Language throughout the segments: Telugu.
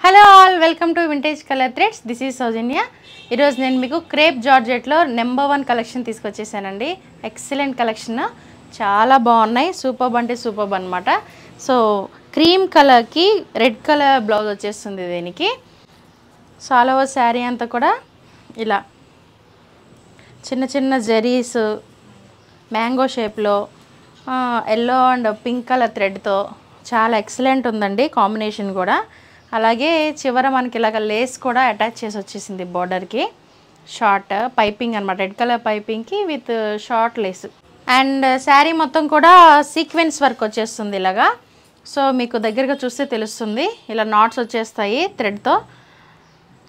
Hello all, welcome to vintage colour threads. This is Soujanya. ఈరోజు నేను మీకు క్రేప్ జార్జెట్లో నెంబర్ 1 కలెక్షన్ తీసుకొచ్చేసానండి. ఎక్సలెంట్ కలెక్షన్, చాలా బాగున్నాయి. సూపర్బ్ అంటే సూపర్బ్ అనమాట. సో క్రీమ్ కలర్కి రెడ్ కలర్ బ్లౌజ్ వచ్చేస్తుంది దీనికి. సో ఆల్ ఓవర్ శారీ అంతా కూడా ఇలా చిన్న చిన్న జరీస్ మ్యాంగో షేప్లో ఎల్లో అండ్ పింక్ కలర్ థ్రెడ్తో చాలా ఎక్సలెంట్ ఉందండి కాంబినేషన్ కూడా. అలాగే చివర మనకి ఇలాగ లేస్ కూడా అటాచ్ చేసి వచ్చేసింది బోర్డర్కి. షార్ట్ పైపింగ్ అనమాట, రెడ్ కలర్ పైపింగ్కి with short lace. And sari మొత్తం కూడా సీక్వెన్స్ వర్క్ వచ్చేస్తుంది ఇలాగా. సో మీకు దగ్గరగా చూస్తే తెలుస్తుంది. ఇలా నాట్స్ వచ్చేస్తాయి థ్రెడ్తో.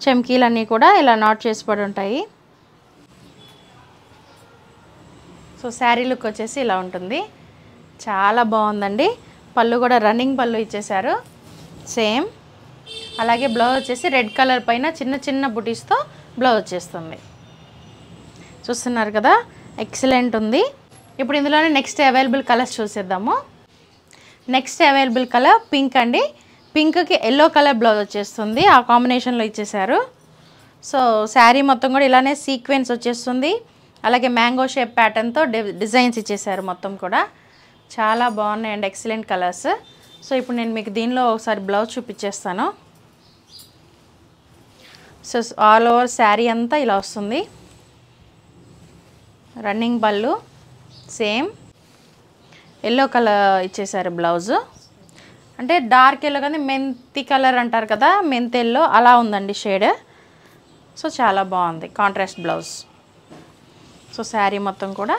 చెమ్కీలన్నీ కూడా ఇలా నాట్ చేసి పడి ఉంటాయి. సో శారీ లుక్ వచ్చేసి ఇలా ఉంటుంది. చాలా బాగుందండి. పళ్ళు కూడా రన్నింగ్ పళ్ళు ఇచ్చేసారు సేమ్. అలాగే బ్లౌజ్ వచ్చేసి రెడ్ కలర్ పైన చిన్న చిన్న బుటీస్తో బ్లౌజ్ వచ్చేస్తుంది. చూస్తున్నారు కదా, ఎక్సలెంట్ ఉంది. ఇప్పుడు ఇందులోనే నెక్స్ట్ అవైలబుల్ కలర్స్ చూసేద్దాము. నెక్స్ట్ అవైలబుల్ కలర్ పింక్ అండి. పింక్కి ఎల్లో కలర్ బ్లౌజ్ వచ్చేస్తుంది, ఆ కాంబినేషన్లో ఇచ్చేసారు. సో శారీ మొత్తం కూడా ఇలానే సీక్వెన్స్ వచ్చేస్తుంది. అలాగే మ్యాంగో షేప్ ప్యాటర్న్తో డిజైన్స్ ఇచ్చేసారు మొత్తం కూడా. చాలా బాగున్నాయండి, ఎక్సలెంట్ కలర్స్. సో ఇప్పుడు నేను మీకు దీనిలో ఒకసారి బ్లౌజ్ చూపించేస్తాను. సో ఆల్ ఓవర్ శారీ అంతా ఇలా వస్తుంది. రన్నింగ్ పళ్ళు సేమ్ ఎల్లో కలర్ ఇచ్చేసారు బ్లౌజు. అంటే డార్క్ ఎల్లో కానీ మెంతి కలర్ అంటారు కదా, మెంతి ఎల్లో అలా ఉందండి షేడ్. సో చాలా బాగుంది కాంట్రాస్ట్ బ్లౌజ్. సో శారీ మొత్తం కూడా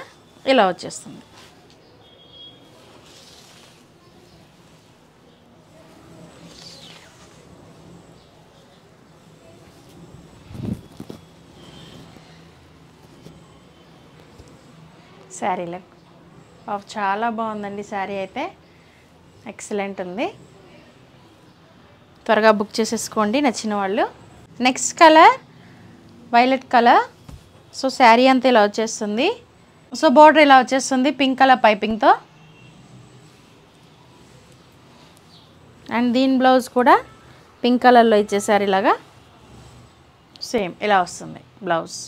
ఇలా వచ్చేస్తుంది. శారీలో చాలా బాగుందండి. శారీ అయితే ఎక్సలెంట్ ఉంది. త్వరగా బుక్ చేసేసుకోండి నచ్చిన వాళ్ళు. Next colour violet colour. So sari అంతా ఇలా వచ్చేస్తుంది. సో బోర్డర్ ఇలా వచ్చేస్తుంది పింక్ కలర్ పైపింగ్తో. అండ్ దీని బ్లౌజ్ కూడా పింక్ కలర్లో ఇచ్చేసారు ఇలాగా. సేమ్ ఇలా వస్తుంది బ్లౌజ్.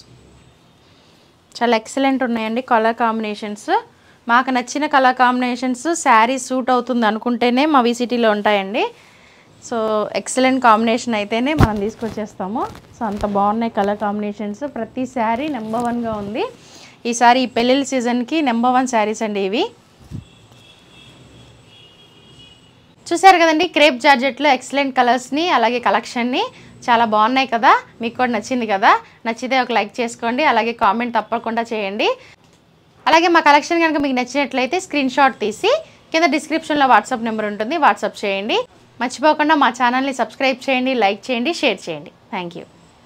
చాలా ఎక్సలెంట్ ఉన్నాయండి కలర్ కాంబినేషన్స్. మాకు నచ్చిన కలర్ కాంబినేషన్స్ శారీ సూట్ అవుతుంది అనుకుంటేనే మా విసిటీలో ఉంటాయండి. సో ఎక్సలెంట్ కాంబినేషన్ అయితేనే మనం తీసుకొచ్చేస్తాము. సో అంత బాగున్నాయి కలర్ కాంబినేషన్స్. ప్రతి శారీ నెంబర్ 1గా ఉంది. ఈసారి ఈ పెళ్ళిళ్ళ సీజన్కి నెంబర్ 1 శారీస్ అండి ఇవి. చూసారు కదండి క్రేప్ జార్జెట్లో ఎక్సలెంట్ కలర్స్ని అలాగే కలెక్షన్ని. చాలా బాగున్నాయి కదా, మీకు కూడా నచ్చింది కదా. నచ్చితే ఒక లైక్ చేసుకోండి, అలాగే కామెంట్ తప్పకుండా చేయండి. అలాగే మా కలెక్షన్ కనుక మీకు నచ్చినట్లయితే స్క్రీన్ షాట్ తీసి కింద డిస్క్రిప్షన్లో వాట్సాప్ నెంబర్ ఉంటుంది, వాట్సాప్ చేయండి. మర్చిపోకుండా మా ఛానల్ని సబ్స్క్రైబ్ చేయండి, లైక్ చేయండి, షేర్ చేయండి. Thank you.